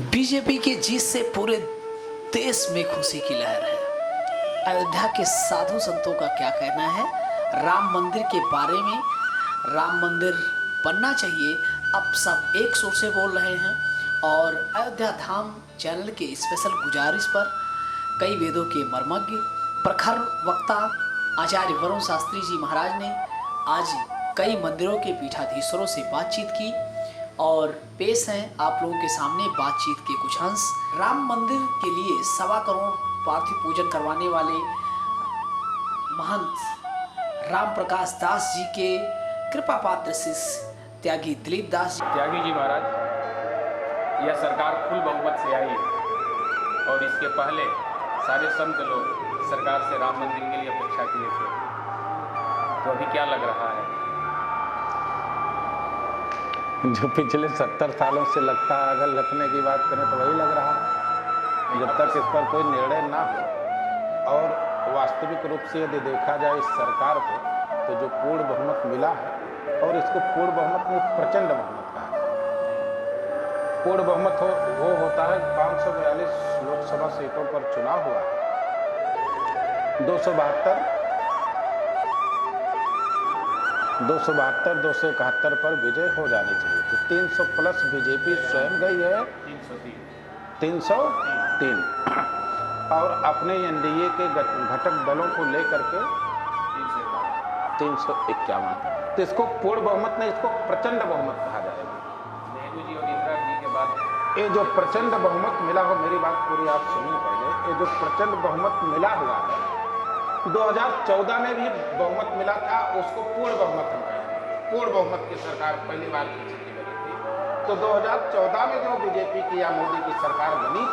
BJP की जीत से पूरे देश में खुशी की लहर है। अयोध्या के साधु संतों का क्या कहना है राम मंदिर के बारे में? राम मंदिर बनना चाहिए, अब सब एक सुर से बोल रहे हैं। और अयोध्या धाम चैनल के स्पेशल गुजारिश पर कई वेदों के मर्मज्ञ प्रखर वक्ता आचार्य वरुण शास्त्री जी महाराज ने आज कई मंदिरों के पीठाधीश्वरों से बातचीत की और पेश हैं आप लोगों के सामने बातचीत के कुछ अंश। राम मंदिर के लिए 1.25 करोड़ पार्थिव पूजन करवाने वाले महंत राम प्रकाश दास जी के कृपा पात्र शिष्य त्यागी दिलीप दास जी। त्यागी जी महाराज, यह सरकार फुल बहुमत से आई और इसके पहले सारे संत लोग सरकार से राम मंदिर के लिए अपेक्षा किए थे, तो अभी क्या लग रहा है? जो पिछले 70 सालों से लगता है, अगर लगने की बात करें तो वही लग रहा है। जब तक इस पर कोई निर्णय ना हो और वास्तविक रूप से यदि देखा जाए इस सरकार को, तो जो पूर्ण बहुमत मिला है, और इसको पूर्ण बहुमत में प्रचंड बहुमत कहा है। पूर्ण बहुमत वो होता है 542 लोकसभा सीटों पर चुनाव हुआ है, 272 पर विजय हो जानी चाहिए। तो 300 प्लस बीजेपी स्वयं गई है 303 और अपने एनडीए के घटक दलों को लेकर के 351। तो इसको पूर्ण बहुमत नहीं, इसको प्रचंड बहुमत कहा जाएगा। नेहरू जी और इंदिरा जी के बाद ये जो प्रचंड बहुमत मिला हो, मेरी बात पूरी आप सुनिए पहले। ये जो प्रचंड बहुमत मिला हुआ है, 2014 में भी बहुमत मिला था, उसको पूर्ण बहुमत हम कहेंगे। पूर्ण बहुमत की सरकार पहली बार की बनी थी। तो 2014 में जो बीजेपी की या मोदी की सरकार बनी,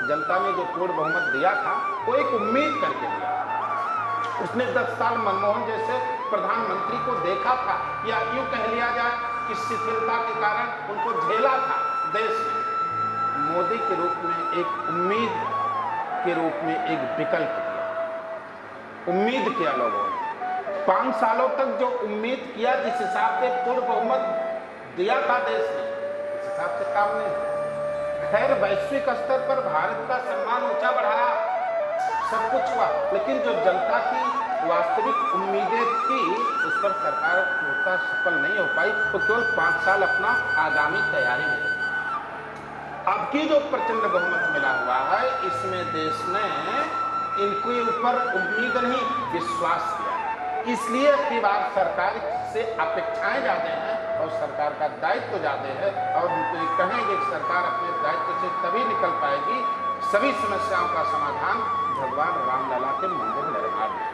जनता ने जो पूर्ण बहुमत दिया था वो एक उम्मीद करके दिया। उसने 10 साल मनमोहन जैसे प्रधानमंत्री को देखा था, या यूं कह लिया जाए कि शिथिलता के कारण उनको झेला था देश ने। मोदी के रूप में एक उम्मीद के रूप में एक विकल्प उम्मीद किया लोगों ने। 5 सालों तक जो उम्मीद किया, जिस हिसाब से पूर्ण बहुमत दिया था देश ने, उस हिसाब से काम नहीं। खैर, वैश्विक स्तर पर भारत का सम्मान ऊंचा बढ़ाया, सब कुछ हुआ, लेकिन जो जनता की वास्तविक उम्मीदें थी उस पर सरकार पूर्णतः सफल नहीं हो पाई। तो केवल 5 साल अपना आगामी तैयारी में लगी। अब की जो प्रचंड बहुमत मिला हुआ है, इसमें देश ने इनके ऊपर उम्मीद नहीं विश्वास किया। इसलिए अपनी बार सरकार से अपेक्षाएं ज्यादा हैं और सरकार का दायित्व ज्यादा है। और हम तो ये कहेंगे कि सरकार अपने दायित्व से तभी निकल पाएगी, सभी समस्याओं का समाधान भगवान रामलला के मंदिर निर्माण में।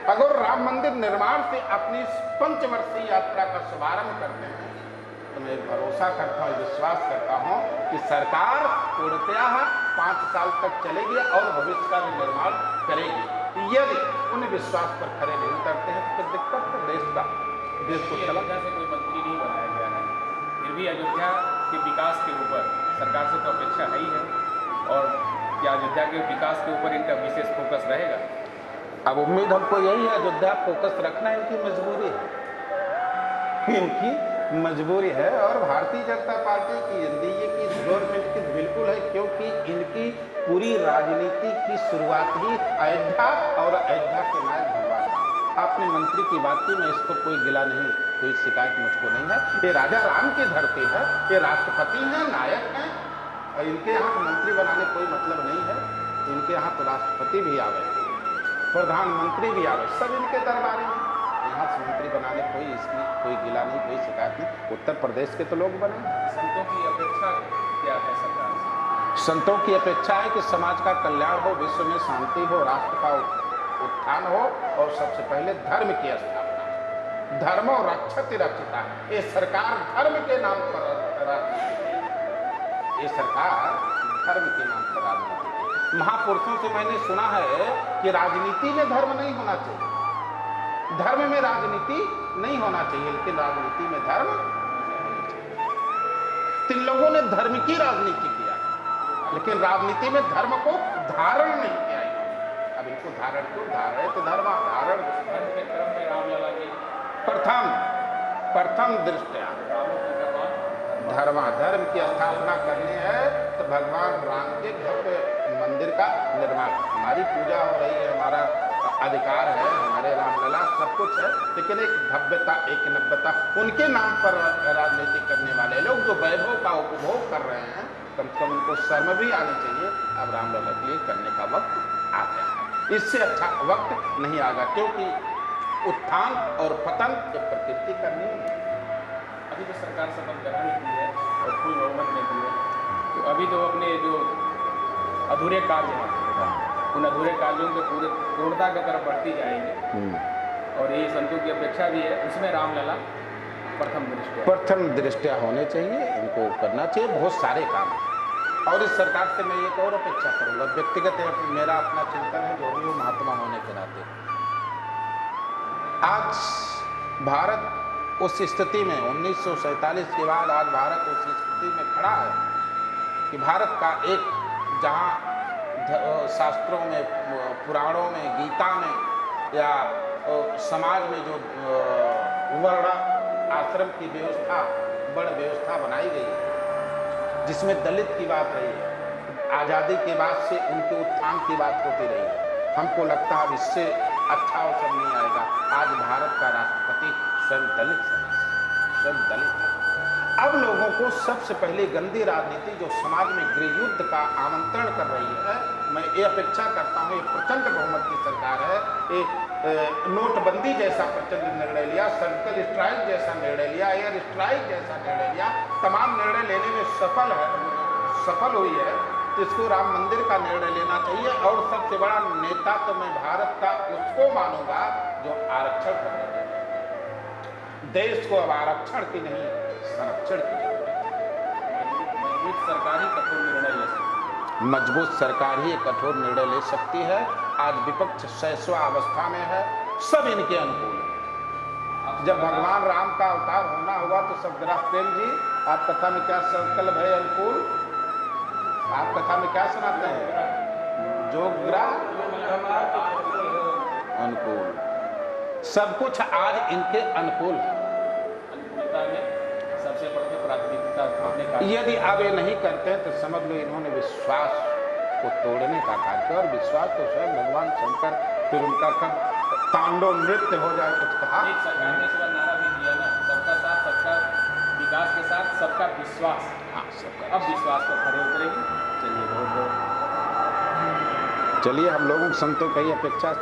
अगर राम मंदिर निर्माण से अपनी 5 वर्षीय यात्रा का शुभारंभ करते हैं, तो मैं भरोसा करता हूँ, विश्वास करता हूँ कि सरकार पूर्णतः 5 साल तक चलेगी और भविष्य का भी निर्माण करेगी। यदि उन्हें विश्वास पर खड़े नहीं उतरते हैं तो दिक्कत तो देश को चला। अयोध्या से कोई मंत्री नहीं बनाया गया है, फिर भी अयोध्या के विकास के ऊपर सरकार से तो अपेक्षा है ही है। और क्या अयोध्या के विकास के ऊपर इनका विशेष फोकस रहेगा? अब उम्मीद हमको यही है, अयोध्या फोकस रखना इनकी मजबूरी है, इनकी मजबूरी है। और भारतीय जनता पार्टी की, एनडीए की, गवर्नमेंट की बिल्कुल है, क्योंकि इनकी पूरी राजनीति की शुरुआत ही अयोध्या और अयोध्या के नायक भगवान राम। आपने मंत्री की बात की, मैं इसको कोई गिला नहीं, कोई शिकायत मुझको नहीं है। ये राजा राम की धरती है, ये राष्ट्रपति हैं, नायक हैं, और इनके यहाँ तो मंत्री बनाने कोई मतलब नहीं है। इनके यहाँ तो राष्ट्रपति भी आवे, प्रधानमंत्री भी आवे, सब इनके दरबारी में। यहाँ से मंत्री बनाने इसमें कोई गिला नहीं, कोई शिकायत नहीं। उत्तर प्रदेश के तो लोग बने। संतों की अपेक्षा क्या है सरकार से? संतों की अपेक्षा है कि समाज का कल्याण हो, विश्व में शांति हो, राष्ट्र का उत्थान हो, और सबसे पहले धर्म की स्थापना। धर्म और रक्षति रक्षिता, ये सरकार धर्म के नाम पर राजनीति, ये सरकार धर्म के नाम पर राजनीति। महापुरुषों से मैंने सुना है कि राजनीति में धर्म नहीं होना चाहिए, धर्म में राजनीति नहीं होना चाहिए, लेकिन राजनीति में धर्म। 3 लोगों ने धर्म की राजनीति किया, लेकिन राजनीति में धर्म को धारण नहीं किया। अब इनको धारण क्यों? धारण तो धर्म धारण के क्रम में रामलला जी प्रथम दृष्टया धर्म की स्थापना करनी है तो भगवान राम के भव्य मंदिर का निर्माण। हमारी पूजा हो रही है, हमारा अधिकार है, हमारे रामलला सब कुछ है, लेकिन एक भव्यता, एक नव्यता, उनके नाम पर राजनीति करने वाले लोग जो वैभव का उपभोग कर रहे हैं, कम से कम उनको शर्म भी आनी चाहिए। अब रामलला के लिए करने का वक्त आ गया है, इससे अच्छा वक्त नहीं आएगा, क्योंकि उत्थान और पतन ये प्रकृति का नियम है। अभी जो सरकार शपथ ग्रहण की है और फुल बहुमत में की है, तो अभी तो अपने जो अधूरे कार्य हैं उन अधूरे कार्यों को पूर्णता की तरफ बढ़ती जाएंगे, और यही संतों की अपेक्षा भी है, उसमें रामलला प्रथम दृष्टया होने चाहिए, इनको करना चाहिए बहुत सारे काम। और इस सरकार से मैं एक और अपेक्षा करूंगा, व्यक्तिगत मेरा अपना चिंतन है, जो भी हो महात्मा होने के नाते, आज भारत उस स्थिति में 1947 के बाद आज भारत उस स्थिति में खड़ा है कि भारत का एक, जहाँ शास्त्रों में, पुराणों में, गीता में या समाज में जो वर्ण आश्रम की व्यवस्था, बड़ व्यवस्था बनाई गई है, जिसमें दलित की बात रही है, आज़ादी के बाद से उनके उत्थान की बात होती रही है, हमको लगता है अब इससे अच्छा अवसर नहीं आएगा। आज भारत का राष्ट्रपति स्वयं दलित है। अब लोगों को सबसे पहले गंदी राजनीति जो समाज में गृह युद्ध का आमंत्रण कर रही है, मैं ये अपेक्षा करता हूँ, ये प्रचंड बहुमत की सरकार है, एक नोटबंदी जैसा प्रचंड निर्णय लिया, सर्जिकल स्ट्राइक जैसा निर्णय लिया, एयर स्ट्राइक जैसा निर्णय लिया, तमाम निर्णय लेने में सफल हुई है, तो इसको राम मंदिर का निर्णय लेना चाहिए। और सबसे बड़ा नेता तो मैं भारत का उसको मानूंगा जो आरक्षण करने देगा। देश को अब आरक्षण की नहीं, संरक्षण की जरूरत है। मजबूत सरकार ही कठोर निर्णय ले सकती है। मजबूत सरकार ही कठोर निर्णय ले सकती है। आज विपक्ष शैशवा अवस्था में है, सब इनके अनुकूल है। जब भगवान राम का अवतार होना हुआ तो सब ग्राफ प्रेम जी, आप कथा में क्या संकल्प है अनुकूल, आप कथा में क्या सुनाते हैं, जो ग्राह अनुकूल, सब कुछ आज इनके अनुकूल है। अनुकूलता में सबसे प्रथम प्राथमिकता अपने कार्य। यदि अब ये नहीं करते हैं तो समझ लो इन्होंने विश्वास को तोड़ने का कार्य किया, और विश्वास तो स्वयं भगवान शंकर, फिर उनका कब तांडव नृत्य हो जाए कुछ कहा। एक सरकार ने इस बार नारा भी दिया ना, सबका साथ, सबका विकास के साथ सबका विश्वास। हाँ, सबका। अब विश्वास पर खड़े उतरेगी। चलिए बहुत चलिए, हम लोगों संतों की अपेक्षा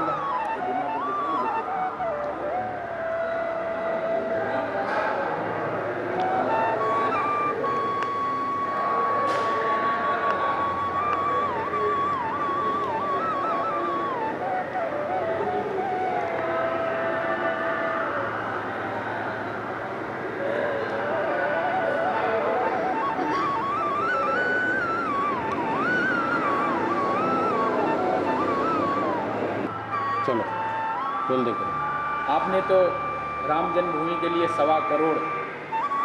चलो बोल दे करो। आपने तो राम जन्मभूमि के लिए 1.25 करोड़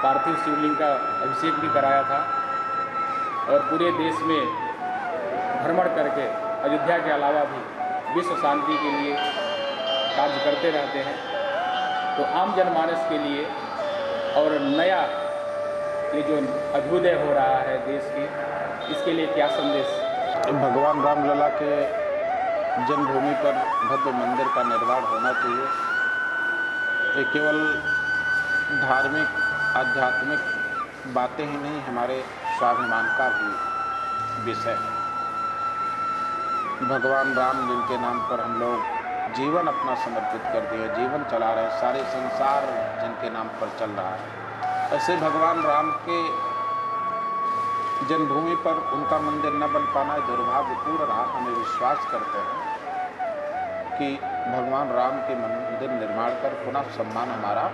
पार्थिव शिवलिंग का अभिषेक भी कराया था, और पूरे देश में भ्रमण करके अयोध्या के अलावा भी विश्व शांति के लिए कार्य करते रहते हैं। तो आम जनमानस के लिए और नया ये जो अभ्युदय हो रहा है देश की, इसके लिए क्या संदेश? भगवान रामलला के जन्मभूमि पर भव्य मंदिर का निर्माण होना चाहिए। ये केवल धार्मिक आध्यात्मिक बातें ही नहीं, हमारे स्वाभिमान का भी विषय है। भगवान राम जिनके नाम पर हम लोग जीवन अपना समर्पित कर दिए, जीवन चला रहे, सारे संसार जिनके नाम पर चल रहा है, ऐसे भगवान राम के जन्मभूमि पर उनका मंदिर न बन पाना दुर्भाग्यपूर्ण रहा। हमें विश्वास करते हैं कि भगवान राम के मंदिर निर्माण कर पुनः सम्मान हमारा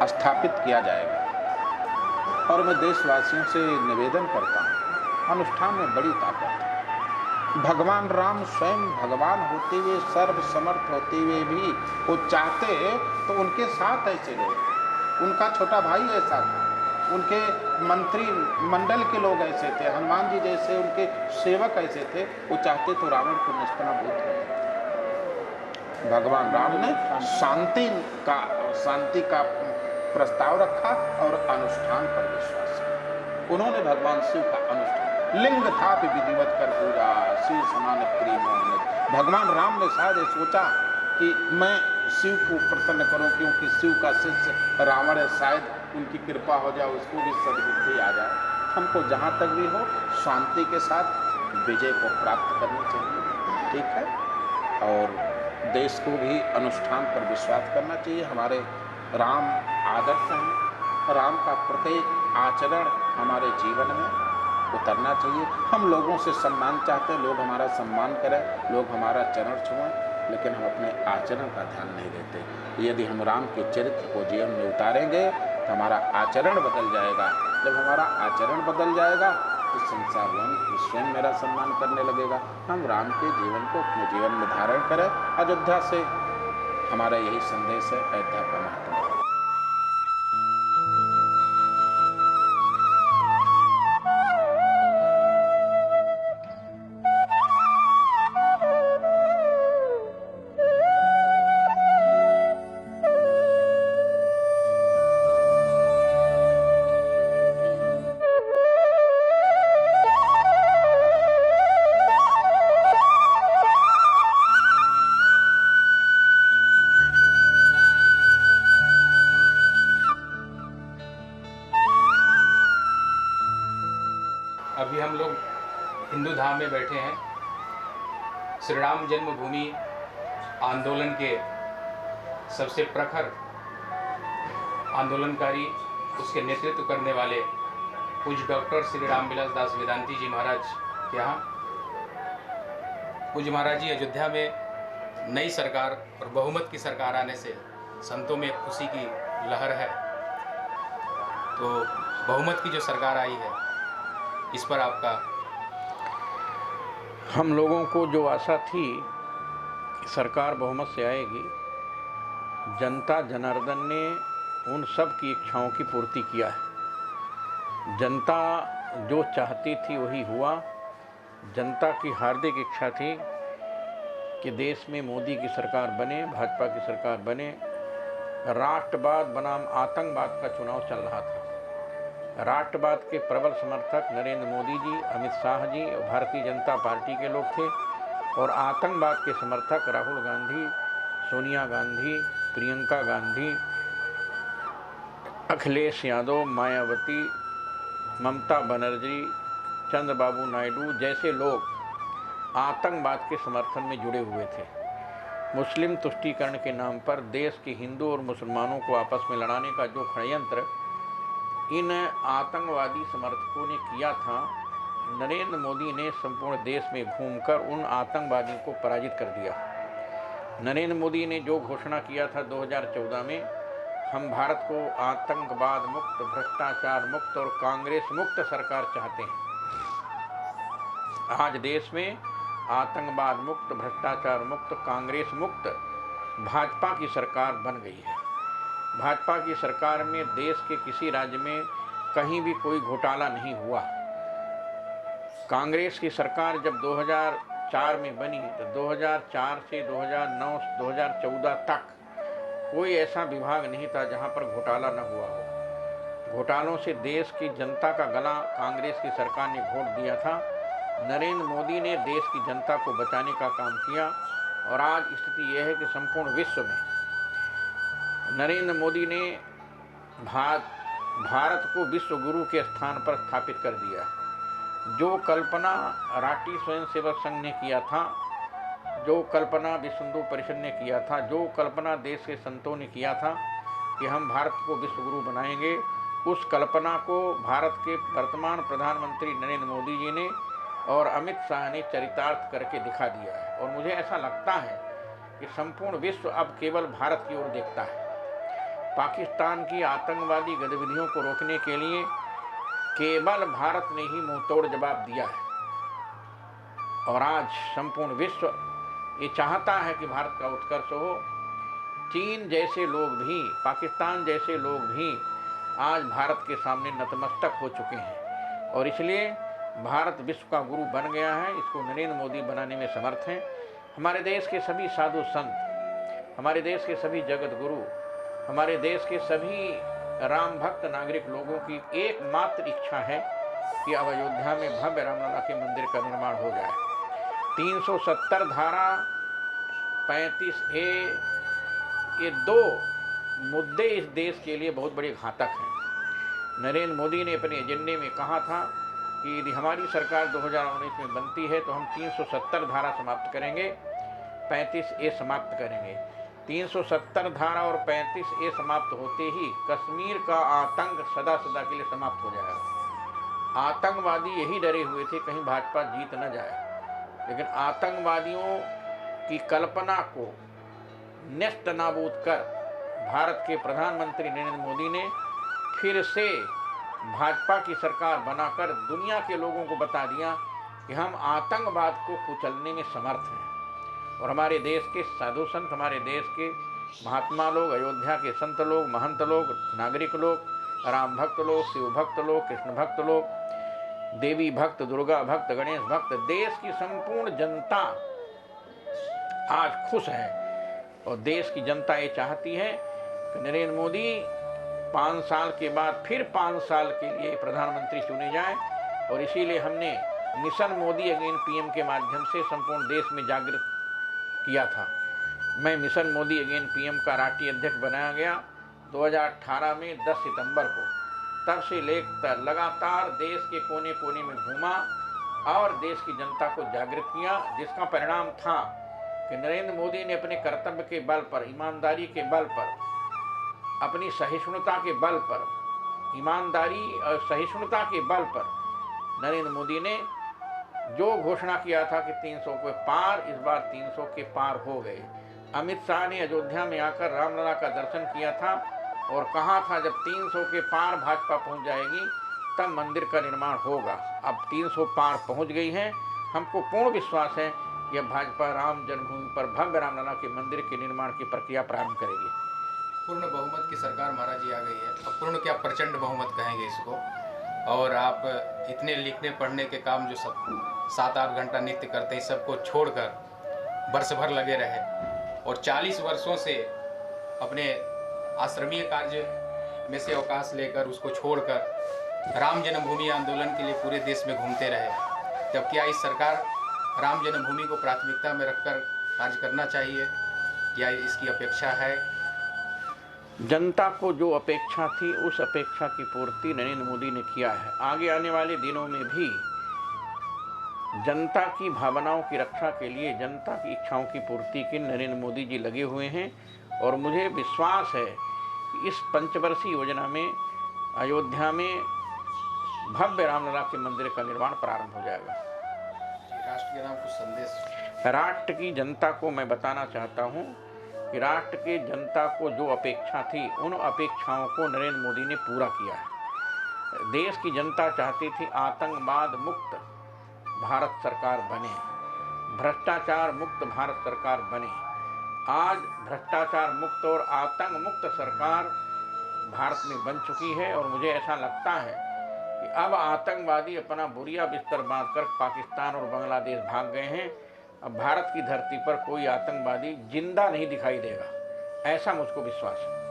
स्थापित किया जाएगा। और मैं देशवासियों से निवेदन करता हूँ, अनुष्ठान में बड़ी ताकत है। भगवान राम स्वयं भगवान होते हुए, सर्वसमर्थ होते हुए भी वो चाहते तो उनके साथ ऐसे लोग, उनका छोटा भाई ऐसा था, उनके मंत्री मंडल के लोग ऐसे थे, हनुमान जी जैसे उनके सेवक ऐसे थे, वो चाहते तो रावण को नस्तनाबूद कर देते। भगवान राम ने शांति का प्रस्ताव रखा और अनुष्ठान पर विश्वास किया। उन्होंने भगवान शिव का अनुष्ठान, लिंग था विधिवत कर पूजा, शिव समान प्रिय मोहन। भगवान राम ने शायद सोचा कि मैं शिव को प्रसन्न करूं, क्योंकि शिव का शिष्य रावण है, शायद उनकी कृपा हो जाए, उसको भी सद्बुद्धि आ जाए। हमको जहाँ तक भी हो शांति के साथ विजय को प्राप्त करनी चाहिए, ठीक है। और देश को भी अनुष्ठान पर विश्वास करना चाहिए। हमारे राम आदर्श हैं, राम का प्रत्येक आचरण हमारे जीवन में उतरना चाहिए। हम लोगों से सम्मान चाहते हैं, लोग हमारा सम्मान करें, लोग हमारा चरण छुएं, लेकिन हम अपने आचरण का ध्यान नहीं देते। यदि हम राम के चरित्र को जीवन में उतारेंगे तो हमारा आचरण बदल जाएगा। जब हमारा आचरण बदल जाएगा तो संसार स्वयं मेरा सम्मान करने लगेगा। हम राम के जीवन को अपने जीवन में धारण करें। अयोध्या से हमारा यही संदेश है, अयोध्या का महत्व। अभी हम लोग हिंदू धाम में बैठे हैं। श्री राम जन्मभूमि आंदोलन के सबसे प्रखर आंदोलनकारी, उसके नेतृत्व करने वाले पूज्य डॉक्टर श्री राम विलास दास वेदांती जी महाराज के यहाँ पूज्य महाराज जी अयोध्या में नई सरकार और बहुमत की सरकार आने से संतों में खुशी की लहर है। तो बहुमत की जो सरकार आई है, इस पर आपका? हम लोगों को जो आशा थी कि सरकार बहुमत से आएगी, जनता जनार्दन ने उन सब की इच्छाओं की पूर्ति किया है। जनता जो चाहती थी वही हुआ। जनता की हार्दिक इच्छा थी कि देश में मोदी की सरकार बने, भाजपा की सरकार बने। राष्ट्रवाद बनाम आतंकवाद का चुनाव चल रहा था। राष्ट्रवाद के प्रबल समर्थक नरेंद्र मोदी जी, अमित शाह जी और भारतीय जनता पार्टी के लोग थे, और आतंकवाद के समर्थक राहुल गांधी, सोनिया गांधी, प्रियंका गांधी, अखिलेश यादव, मायावती, ममता बनर्जी, चंद्रबाबू नायडू जैसे लोग आतंकवाद के समर्थन में जुड़े हुए थे। मुस्लिम तुष्टीकरण के नाम पर देश के हिंदू और मुसलमानों को आपस में लड़ाने का जो षड्यंत्र इन आतंकवादी समर्थकों ने किया था, नरेंद्र मोदी ने संपूर्ण देश में घूमकर उन आतंकवादियों को पराजित कर दिया। नरेंद्र मोदी ने जो घोषणा किया था 2014 में, हम भारत को आतंकवाद मुक्त, भ्रष्टाचार मुक्त और कांग्रेस मुक्त सरकार चाहते हैं। आज देश में आतंकवाद मुक्त, भ्रष्टाचार मुक्त, कांग्रेस मुक्त भाजपा की सरकार बन गई है। भाजपा की सरकार में देश के किसी राज्य में कहीं भी कोई घोटाला नहीं हुआ। कांग्रेस की सरकार जब 2004 में बनी तो 2004 से 2009-2014 तक कोई ऐसा विभाग नहीं था जहां पर घोटाला न हुआ हो। घोटालों से देश की जनता का गला कांग्रेस की सरकार ने घोट दिया था। नरेंद्र मोदी ने देश की जनता को बचाने का काम किया, और आज स्थिति यह है कि संपूर्ण विश्व में नरेंद्र मोदी ने भारत को विश्व गुरु के स्थान पर स्थापित कर दिया। जो कल्पना राष्ट्रीय स्वयंसेवक संघ ने किया था, जो कल्पना विश्व हिंदू परिषद ने किया था, जो कल्पना देश के संतों ने किया था कि हम भारत को विश्व गुरु बनाएंगे, उस कल्पना को भारत के वर्तमान प्रधानमंत्री नरेंद्र मोदी जी ने और अमित शाह ने चरितार्थ करके दिखा दिया है। और मुझे ऐसा लगता है कि संपूर्ण विश्व अब केवल भारत की ओर देखता है। पाकिस्तान की आतंकवादी गतिविधियों को रोकने के लिए केवल भारत ने ही मुंहतोड़ जवाब दिया है, और आज संपूर्ण विश्व ये चाहता है कि भारत का उत्कर्ष हो। चीन जैसे लोग भी, पाकिस्तान जैसे लोग भी आज भारत के सामने नतमस्तक हो चुके हैं, और इसलिए भारत विश्व का गुरु बन गया है। इसको नरेंद्र मोदी बनाने में समर्थ हैं। हमारे देश के सभी साधु संत, हमारे देश के सभी जगत गुरु, हमारे देश के सभी राम भक्त नागरिक लोगों की एकमात्र इच्छा है कि अब अयोध्या में भव्य रामलला के मंदिर का निर्माण हो जाए। 370 धारा 35A ये दो मुद्दे इस देश के लिए बहुत बड़े घातक हैं। नरेंद्र मोदी ने अपने एजेंडे में कहा था कि यदि हमारी सरकार 2019 में बनती है तो हम 370 धारा समाप्त करेंगे, 35A समाप्त करेंगे। 370 धारा और 35A समाप्त होते ही कश्मीर का आतंक सदा सदा के लिए समाप्त हो जाएगा। आतंकवादी यही डरे हुए थे कहीं भाजपा जीत न जाए, लेकिन आतंकवादियों की कल्पना को नेस्त नाबूद कर भारत के प्रधानमंत्री नरेंद्र मोदी ने फिर से भाजपा की सरकार बनाकर दुनिया के लोगों को बता दिया कि हम आतंकवाद को कुचलने में समर्थ हैं। और हमारे देश के साधु संत, हमारे देश के महात्मा लोग, अयोध्या के संत लोग, महंत लोग, नागरिक लोग, राम भक्त लोग, शिव भक्त लोग, कृष्ण भक्त लोग, देवी भक्त, दुर्गा भक्त, गणेश भक्त, देश की संपूर्ण जनता आज खुश है। और देश की जनता ये चाहती है कि नरेंद्र मोदी 5 साल के बाद फिर 5 साल के लिए प्रधानमंत्री चुने जाएं। और इसीलिए हमने मिशन मोदी अगेन पीएम के माध्यम से संपूर्ण देश में जागृत किया था। मैं मिशन मोदी अगेन पीएम का राष्ट्रीय अध्यक्ष बनाया गया 2018 में 10 सितंबर को। तब से लेकर लगातार देश के कोने कोने में घूमा और देश की जनता को जागृत किया, जिसका परिणाम था कि नरेंद्र मोदी ने अपने कर्तव्य के बल पर, ईमानदारी के बल पर, अपनी सहिष्णुता के बल पर, ईमानदारी और सहिष्णुता के बल पर नरेंद्र मोदी ने जो घोषणा किया था कि 300 के पार, इस बार 300 के पार हो गए। अमित शाह ने अयोध्या में आकर रामलला का दर्शन किया था और कहा था जब 300 के पार भाजपा पहुंच जाएगी तब मंदिर का निर्माण होगा। अब 300 पार पहुंच गई हैं। हमको पूर्ण विश्वास है कि अब भाजपा राम जन्मभूमि पर भव्य रामलला के मंदिर के निर्माण की प्रक्रिया प्रारंभ करेगी। पूर्ण बहुमत की सरकार महाराज जी आ गई है। अब पूर्ण क्या, प्रचंड बहुमत कहेंगे इसको। और आप इतने लिखने पढ़ने के काम जो सब 7-8 घंटा नित्य करते हैं, सबको छोड़कर वर्ष भर लगे रहे और 40 वर्षों से अपने आश्रमीय कार्य में से अवकाश लेकर उसको छोड़कर राम जन्मभूमि आंदोलन के लिए पूरे देश में घूमते रहे। तब क्या इस सरकार राम जन्मभूमि को प्राथमिकता में रखकर कार्य करना चाहिए, क्या इसकी अपेक्षा है? जनता को जो अपेक्षा थी उस अपेक्षा की पूर्ति नरेंद्र मोदी ने किया है। आगे आने वाले दिनों में भी जनता की भावनाओं की रक्षा के लिए, जनता की इच्छाओं की पूर्ति के नरेंद्र मोदी जी लगे हुए हैं। और मुझे विश्वास है कि इस पंचवर्षीय योजना में अयोध्या में भव्य रामलला के मंदिर का निर्माण प्रारंभ हो जाएगा। राष्ट्र के नाम कुछ संदेश? राष्ट्र की जनता को मैं बताना चाहता हूँ कि राष्ट्र के जनता को जो अपेक्षा थी उन अपेक्षाओं को नरेंद्र मोदी ने पूरा किया है। देश की जनता चाहती थी आतंकवाद मुक्त भारत सरकार बने, भ्रष्टाचार मुक्त भारत सरकार बने। आज भ्रष्टाचार मुक्त और आतंक मुक्त सरकार भारत में बन चुकी है। और मुझे ऐसा लगता है कि अब आतंकवादी अपना बुरिया बिस्तर बांधकर पाकिस्तान और बांग्लादेश भाग गए हैं। अब भारत की धरती पर कोई आतंकवादी जिंदा नहीं दिखाई देगा, ऐसा मुझको विश्वास है।